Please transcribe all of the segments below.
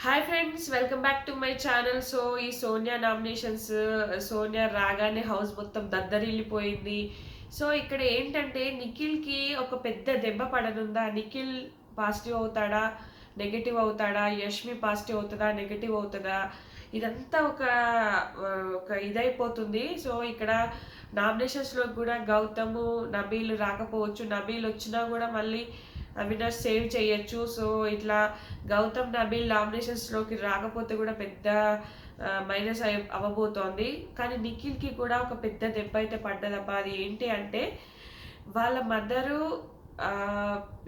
Hi friends, welcome back to my channel. So ఈ Sonia nominations, Sonia రాగానే house మొత్తం దద్దరిల్లిపోయింది. So ఇక్కడ ఏంటంటే నిఖిల్కి ఒక పెద్ద దెబ్బ పడనుందా? నిఖిల్ పాజిటివ్ అవుతాడా, నెగటివ్ అవుతాడా? యష్మి పాజిటివ్ అవుతుందా, నెగటివ్ అవుతుందా? ఇదంతా ఒక ఇదైపోతుంది. సో ఇక్కడ నామినేషన్స్లో కూడా గౌతమ్, నబీల్ రాకపోవచ్చు. నబీల్ వచ్చినా కూడా మళ్ళీ విన్నర్ సేవ్ చేయొచ్చు. సో ఇట్లా గౌతమ్, నబీల్ నామినేషన్స్లోకి రాకపోతే కూడా పెద్ద మైనస్ అవ్వబోతోంది. కానీ నిఖిల్కి కూడా ఒక పెద్ద దెబ్బ అయితే పడ్డదబ్బా. అది ఏంటి అంటే వాళ్ళ మదరు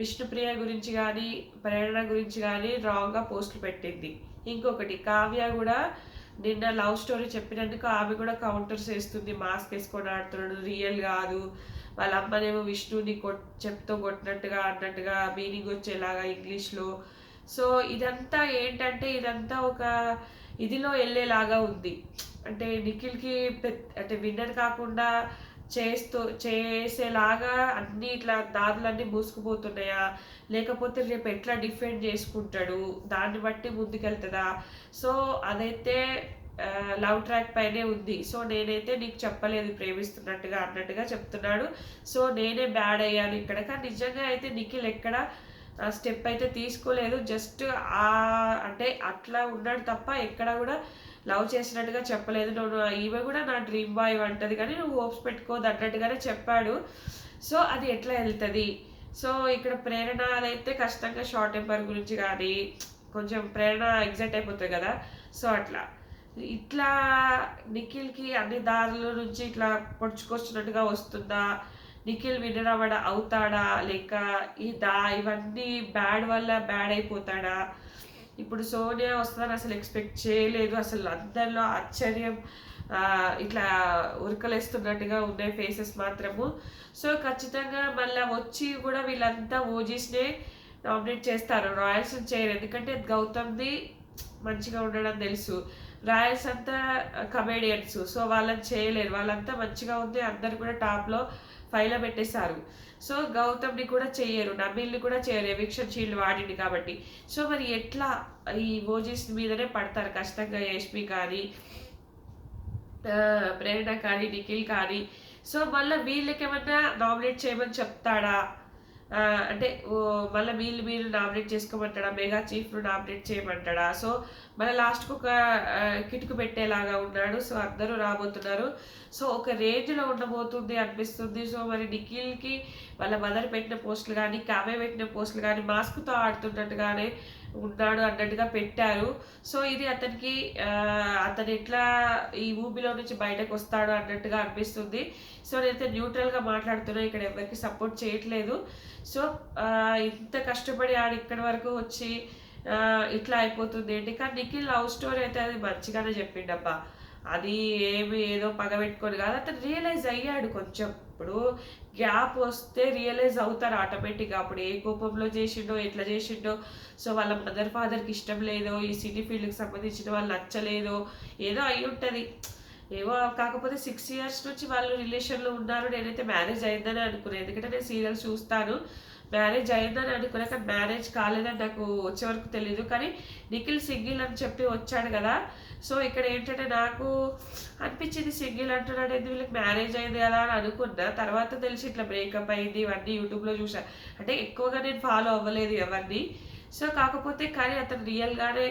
విష్ణుప్రియ గురించి కానీ, ప్రేరణ గురించి కానీ రాంగ్గా పోస్టులు పెట్టింది. ఇంకొకటి కావ్య కూడా నిన్న లవ్ స్టోరీ చెప్పినందుకు ఆమె కూడా కౌంటర్స్ వేస్తుంది. మాస్క్ వేసుకొని ఆడుతున్నాడు, రియల్ కాదు, వాళ్ళ అమ్మనేమో విష్ణుని చెప్తూ కొట్టినట్టుగా అన్నట్టుగా మీనింగ్ వచ్చేలాగా ఇంగ్లీష్లో. సో ఇదంతా ఏంటంటే ఇదంతా ఒక ఇదిలో వెళ్ళేలాగా ఉంది. అంటే నిఖిల్కి అంటే విన్నర్ కాకుండా చేసేలాగా అన్ని ఇట్లా దారులన్నీ మూసుకుపోతున్నాయా, లేకపోతే రేపు ఎట్లా డిఫెండ్ చేసుకుంటాడు దాన్ని బట్టి ముందుకెళ్తుందా? సో అదైతే లవ్ ట్రాక్ పైనే ఉంది. సో నేనైతే నీకు చెప్పలేదు ప్రేమిస్తున్నట్టుగా అన్నట్టుగా చెప్తున్నాడు. సో నేనే బ్యాడ్ అయ్యాను ఇక్కడ. కానీ నిజంగా అయితే నిఖిల్ ఎక్కడ స్టెప్ అయితే తీసుకోలేదు. జస్ట్ అంటే అట్లా ఉన్నాడు తప్ప ఎక్కడ కూడా లవ్ చేసినట్టుగా చెప్పలేదు. నువ్వు ఈమె కూడా నా డ్రీమ్ బాయ్ అంటది కానీ నువ్వు హోప్స్ పెట్టుకోదు అన్నట్టుగానే చెప్పాడు. సో అది ఎట్లా వెళ్తుంది? సో ఇక్కడ ప్రేరణ అదైతే కష్టంగా షార్ట్ టెంపర్ గురించి కానీ కొంచెం ప్రేరణ ఎగ్జైట్ అయిపోతుంది కదా. సో అట్లా ఇట్లా నిఖిల్కి అన్ని దారుల నుంచి ఇట్లా పొడుచుకొచ్చినట్టుగా వస్తుందా? నిఖిల్ విన్నర్ అవుతాడా, లేక ఇవన్నీ బ్యాడ్ వల్ల బ్యాడ్ అయిపోతాడా? ఇప్పుడు సోనియా వస్తుందని అసలు ఎక్స్పెక్ట్ చేయలేదు. అసలు అందరిలో ఆశ్చర్యం, ఇట్లా ఉరకలేస్తున్నట్టుగా ఉన్నాయి ఫేసెస్ మాత్రము. సో ఖచ్చితంగా మళ్ళీ వచ్చి కూడా వీళ్ళంతా ఓజీస్నే నామినేట్ చేస్తారు, రాయల్స్ చేయరు. ఎందుకంటే గౌతమ్ది మంచిగా ఉండడం తెలుసు, రాయల్స్ అంతా కమేడియన్స్. సో వాళ్ళని చేయలేరు, వాళ్ళంతా మంచిగా ఉంది, అందరు కూడా టాప్లో ఫైవ్లో పెట్టేశారు. సో గౌతమ్ని కూడా చేయరు, నబీల్ని కూడా చేయరు, ఎవిక్షన్ షీల్డ్ వాడింది కాబట్టి. సో మరి ఎట్లా ఈ ఓజీస్ మీదనే పడతారు కష్టంగా, యష్మి కానీ, ప్రేరణ కానీ, నిఖిల్ కానీ. సో మళ్ళీ వీళ్ళకి ఏమన్నా నామినేట్ చేయమని చెప్తాడా? అంటే మళ్ళీ వీళ్ళు నామినేట్ చేసుకోమంటాడా? మెగా చీఫ్ను నామినేట్ చేయమంటాడా? సో మళ్ళీ లాస్ట్కి ఒక కిటుకు పెట్టేలాగా ఉన్నాడు. సో అందరూ రాబోతున్నారు. సో ఒక రేంజ్లో ఉండబోతుంది అనిపిస్తుంది. సో మరి నిఖిల్కి వాళ్ళ మదర్ పెట్టిన పోస్టులు కానీ, కావ్య పెట్టిన పోస్టులు కానీ మాస్క్తో ఆడుతున్నట్టుగానే ఉన్నాడు అన్నట్టుగా పెట్టారు. సో ఇది అతనికి అతను ఎట్లా ఈ ఊబిలో నుంచి బయటకు వస్తాడు అన్నట్టుగా అనిపిస్తుంది. సో నేనైతే న్యూట్రల్గా మాట్లాడుతున్నా, ఇక్కడ ఎవరికి సపోర్ట్ చేయట్లేదు. సో ఇంత కష్టపడి ఇక్కడి వరకు వచ్చి ఇట్లా అయిపోతుంది ఏంటి? కానీ నిఖిల్ లవ్ స్టోరీ అయితే అది మంచిగానే చెప్పిండబ్బా. అది ఏదో పగబెట్టుకొని కాదు, అతను రియలైజ్ అయ్యాడు కొంచెం. ఇప్పుడు గ్యాప్ వస్తే రియలైజ్ అవుతారు ఆటోమేటిక్గా. అప్పుడు ఏ కోపంలో చేసిండో, ఎట్లా చేసిండో, సో వాళ్ళ మదర్ ఫాదర్కి ఇష్టం లేదో, ఈ సిటీ ఫీల్డ్కి సంబంధించిన వాళ్ళు నచ్చలేదో, ఏదో అయి ఉంటుంది. ఏవో కాకపోతే 6 years నుంచి వాళ్ళు రిలేషన్లో ఉన్నారు. నేనైతే మ్యారేజ్ అయిందని అనుకున్నాను, ఎందుకంటే నేను సీరియల్స్ చూస్తాను. మ్యారేజ్ అయిందని అనుకున్నా, కానీ మ్యారేజ్ కాలేదని నాకు వచ్చే వరకు తెలియదు. కానీ నిఖిల్ సింగిల్ అని చెప్పి వచ్చాడు కదా. సో ఇక్కడ ఏంటంటే నాకు అనిపించింది సింగిల్ అంటున్నాడు, ఎందుకు వీళ్ళకి మ్యారేజ్ అయింది కదా అని అనుకున్నా. తర్వాత తెలిసి ఇట్లా బ్రేకప్ అయింది, ఇవన్నీ యూట్యూబ్లో చూసాను. అంటే ఎక్కువగా నేను ఫాలో అవ్వలేదు ఎవరిని. సో కాకపోతే కానీ అతను రియల్గానే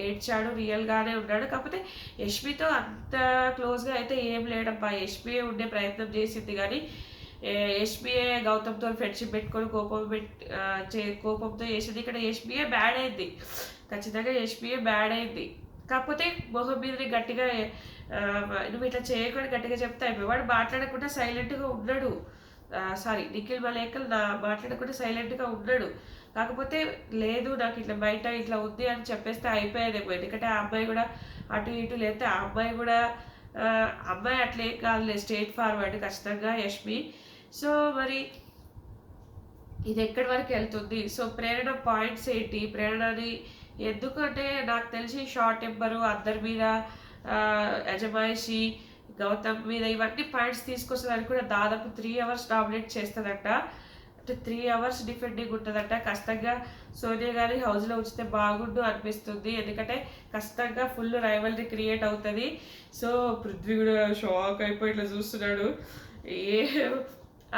ఏడ్చాడు, రియల్గానే ఉన్నాడు. కాకపోతే యష్మితో అంత క్లోజ్గా అయితే ఏం లేడబ్బా. యష్మియే ఉండే ప్రయత్నం చేసింది, కానీ యష్మియే గౌతమ్తో ఫ్రెండ్షిప్ పెట్టుకొని కోపంతో చేసింది. ఇక్కడ యష్మియే బ్యాడ్ అయింది, ఖచ్చితంగా యష్మియే బ్యాడ్ అయింది. కాకపోతే మొహం మీదని గట్టిగా నువ్వు ఇట్లా చేయకుండా గట్టిగా చెప్తే అయిపోయి, వాడు మాట్లాడకుండా సైలెంట్గా ఉన్నాడు. సారీ, నిఖిల్ మలేకల్ మాట్లాడకుండా సైలెంట్గా ఉన్నాడు. కాకపోతే లేదు నాకు ఇట్లా బయట ఇట్లా ఉంది అని చెప్పేస్తే అయిపోయేదేమో. ఎందుకంటే ఆ అమ్మాయి కూడా అటు ఇటు లేస్తే ఆ అమ్మాయి కూడా అమ్మాయి అట్లేం కాదులే, స్ట్రేట్ ఫార్వర్డ్ ఖచ్చితంగా యష్మి. సో మరి ఇది ఎక్కడి వరకు వెళ్తుంది? సో ప్రేరణ పాయింట్స్ ఏంటి? ప్రేరణని ఎందుకంటే నాకు తెలిసి షార్ట్ టెంపరు, అందరి మీద అజమాయిషి, గౌతమ్ మీద ఇవన్నీ పాయింట్స్ తీసుకొస్తుందని కూడా దాదాపు 3 hours డామినేట్ చేస్తుందంట. అంటే 3 అవర్స్ డిఫెండింగ్ ఉంటదంట. ఖచ్చితంగా సోనియా గారి హౌస్‌లో ఉంచితే బాగుండు అనిపిస్తుంది. ఎందుకంటే ఖచ్చితంగా ఫుల్ రైవల్రీ క్రియేట్ అవుతది. సో, పృథ్వీ గూడా షాక్ అయిపోయి ఇట్లా చూస్తున్నాడు. ఏ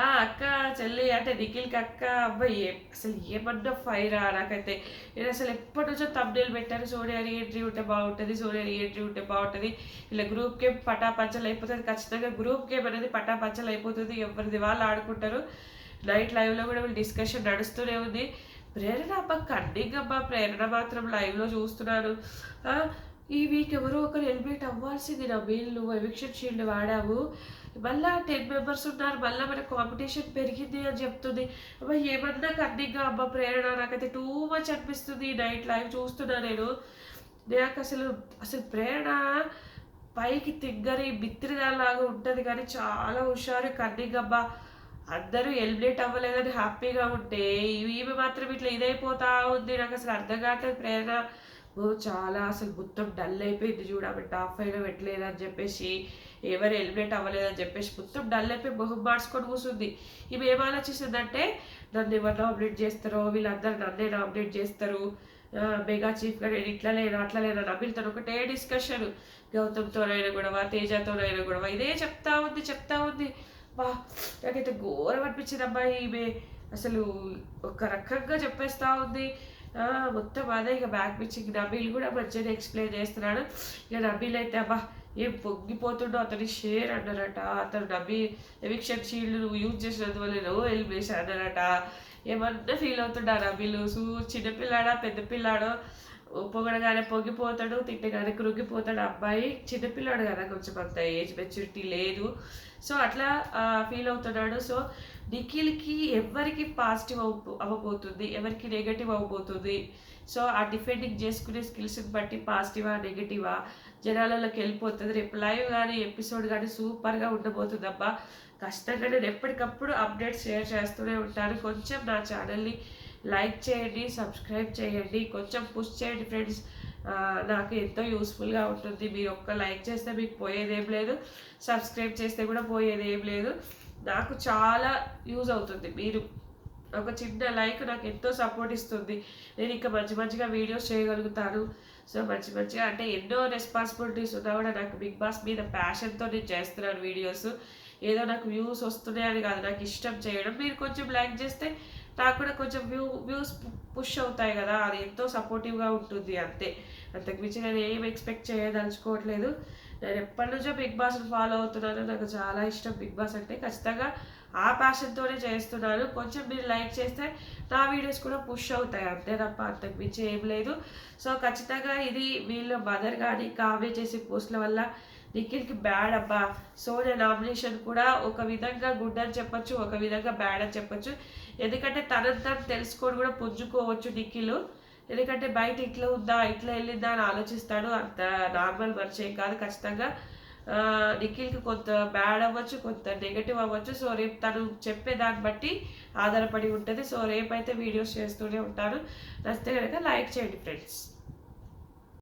అక్క, చెల్లి అంటే నిఖిల్‌కి అక్క, అబ్బా! అసలు ఏమన్నా ఫైరా నాకైతే. నేనసలు ఎప్పటినుంచో థంబ్‌నెయిల్ పెట్టాను. సోనియా రీ-ఎంట్రీ ఉంటే బాగుంటది. సోనియా రీ-ఎంట్రీ ఉంటే బాగుంటది. ఇలా గ్రూప్ గేమ్ పటాపంచలు అయిపోతది. ఖచ్చితంగా గ్రూప్ గేమ్ అనేది పటాపంచలు అయిపోతుంది. ఎవరిది వాళ్ళు ఆడుకుంటారు. నైట్ లైవ్‌లో కూడా వీళ్ళు డిస్కషన్ నడుస్తూనే ఉంది. ప్రేరణ అబ్బా కన్నింగ్ అబ్బా! ప్రేరణ మాత్రం లైవ్‌లో చూస్తున్నాను. ఆ! ఈ వీక్ ఎవరో ఒకరు ఎలిమినేట్ అవ్వాల్సింది నబీల్. నువ్వు ఎవిక్షన్ షీల్డ్ వాడావు. మళ్ళా 10 మెంబర్స్ ఉన్నారు. మళ్ళా మనకు కాంపిటీషన్ పెరిగింది అని చెప్తుంది. అబ్బా! ఏమన్నా కన్నింగా అబ్బా ప్రేరణ. నాకైతే టూ మచ్ అనిపిస్తుంది. నైట్ లైవ్ చూస్తున్నా నేను. అసలు ప్రేరణ పైకి తిగ్గరి బిత్తిరిదానిలాగా ఉంటది కానీ చాలా హుషారు. కన్నింగ్ అబ్బా! అందరూ ఎలిమినేట్ అవ్వలేదని హ్యాపీగా ఉంటే, ఈమె మాత్రం ఇట్లా ఇదైపోతా ఉంది. నాకసలు అర్థం కావట్లేదు ప్రేరణ. చాలా అసలు మొత్తం డల్ అయిపోయింది చూడు. ఆమె టాప్ 5లో పెట్టలేదని చెప్పేసి, ఎవరు ఎలిమినేట్ అవ్వలేదని చెప్పేసి మొత్తం డల్ అయిపోయి మొహం మార్చుకొని కూర్చుంది. ఈమె ఏం ఆలోచిస్తుందంటే, నన్ను ఎవరు నామినేట్ చేస్తారో, వీళ్ళందరూ నన్నే నామినేట్ చేస్తారు. మెగా చీఫ్‌గా నేను ఇట్లా లేనా, అట్లా లేనా, నబీల్‌తో ఒకటే డిస్కషన్. గౌతమ్‌తోనైనా గొడవ, తేజతోనైనా గొడవ. ఇదే చెప్తా ఉంది. అబ్బా! నాకైతే ఘోరం అనిపించిందబ్బా ఈమె. అసలు ఒక రకంగా చెప్పేస్తా ఉంది. మొత్తం అదే ఇక బ్యాక్ పిచ్చింగ్. నబీల్ కూడా మంచిగానే ఎక్స్‌ప్లెయిన్ చేస్తున్నాడు. ఇక నబీల్ అయితే అబ్బా! ఏం పొంగిపోతుండో అతని షేర్ అన్నారట. అతను ఎవిక్షన్ షీల్డ్ నువ్వు యూజ్ చేసినందువల్ల నో ఎలిమినేషన్ అన్నారట. ఏమన్నా ఫీల్ అవుతుండా నబీల్. చిన్నపిల్లాడా పెద్ద పిల్లాడో పొగడగానే పొంగిపోతాడు, తిట్టగానే కృంగిపోతాడు. అబ్బాయి చిన్నపిల్లాడు కదా, కొంచెం అంత ఏజ్ మెచ్యూరిటీ లేదు. సో అట్లా ఫీల్ అవుతున్నాడు. సో నిఖిల్‌కి ఎవరికి పాజిటివ్ అవ్వబోతుంది, ఎవరికి నెగెటివ్ అవ్వబోతుంది. సో ఆ డిఫెండింగ్ చేసుకునే స్కిల్స్‌ని బట్టి పాజిటివా, నెగెటివా జనాలలోకి వెళ్ళిపోతుంది. రేపు లైవ్ కానీ ఎపిసోడ్ కానీ సూపర్‌గా ఉండబోతుందబ్బా! ఖచ్చితంగా నేను ఎప్పటికప్పుడు అప్డేట్స్ షేర్ చేస్తూనే ఉంటాను. కొంచెం నా ఛానల్‌ని లైక్ చేయండి, సబ్స్క్రైబ్ చేయండి, కొంచెం పుష్ చేయండి ఫ్రెండ్స్. నాకు ఎంతో యూస్ఫుల్గా ఉంటుంది. మీరు ఒక్క లైక్ చేస్తే మీకు పోయేదేం లేదు, సబ్స్క్రైబ్ చేస్తే కూడా పోయేదేం లేదు. నాకు చాలా యూజ్ అవుతుంది. మీరు ఒక చిన్న లైక్ నాకు ఎంతో సపోర్ట్ ఇస్తుంది. నేను ఇంకా మంచిగా వీడియోస్ చేయగలుగుతాను. సో మంచిగా అంటే ఎన్నో రెస్పాన్సిబిలిటీస్ ఉన్నా కూడా నాకు బిగ్ బాస్ మీద ప్యాషన్తో నేను చేస్తున్నాను వీడియోస్. ఏదో నాకు వ్యూస్ వస్తున్నాయని కాదు, నాకు ఇష్టం చేయడం. మీరు కొంచెం లైక్ చేస్తే నాకు కూడా కొంచెం వ్యూస్ పుష్ అవుతాయి కదా, అది ఎంతో సపోర్టివ్గా ఉంటుంది అంతే. అంతకుమించి నేను ఏం ఎక్స్పెక్ట్ చేయదలుచుకోవట్లేదు. నేను ఎప్పటి నుంచో బిగ్ బాస్ని ఫాలో అవుతున్నాను. నాకు చాలా ఇష్టం బిగ్ బాస్ అంటే. ఖచ్చితంగా ఆ ప్యాషన్తోనే చేస్తున్నాను. కొంచెం మీరు లైక్ చేస్తే నా వీడియోస్ కూడా పుష్ అవుతాయి అంతే తప్ప అంతకుమించి ఏం లేదు. సో ఖచ్చితంగా ఇది వీళ్ళ మదర్ కానీ కావ్య చేసే పోస్టుల వల్ల నిఖిల్‌కి బ్యాడ్ అబ్బా. సోనియా నామినేషన్ కూడా ఒక విధంగా గుడ్ అని చెప్పొచ్చు, ఒక విధంగా బ్యాడ్ అని చెప్పొచ్చు. ఎందుకంటే తనని తను తెలుసుకొని కూడా పుంజుకోవచ్చు నిఖిల్. ఎందుకంటే బయట ఇట్లా ఉందా, ఇట్లా వెళ్ళిందా అని ఆలోచిస్తాడు. అంత నార్మల్ మనిషి ఏం కాదు. ఖచ్చితంగా నిఖిల్‌కి కొంత బ్యాడ్ అవ్వచ్చు, కొంత నెగెటివ్ అవ్వచ్చు. సో రేపు తను చెప్పే దాన్ని బట్టి ఆధారపడి ఉంటుంది. సో రేపైతే వీడియోస్ చేస్తూనే ఉంటాను. నచ్చితే కనుక లైక్ చేయండి ఫ్రెండ్స్.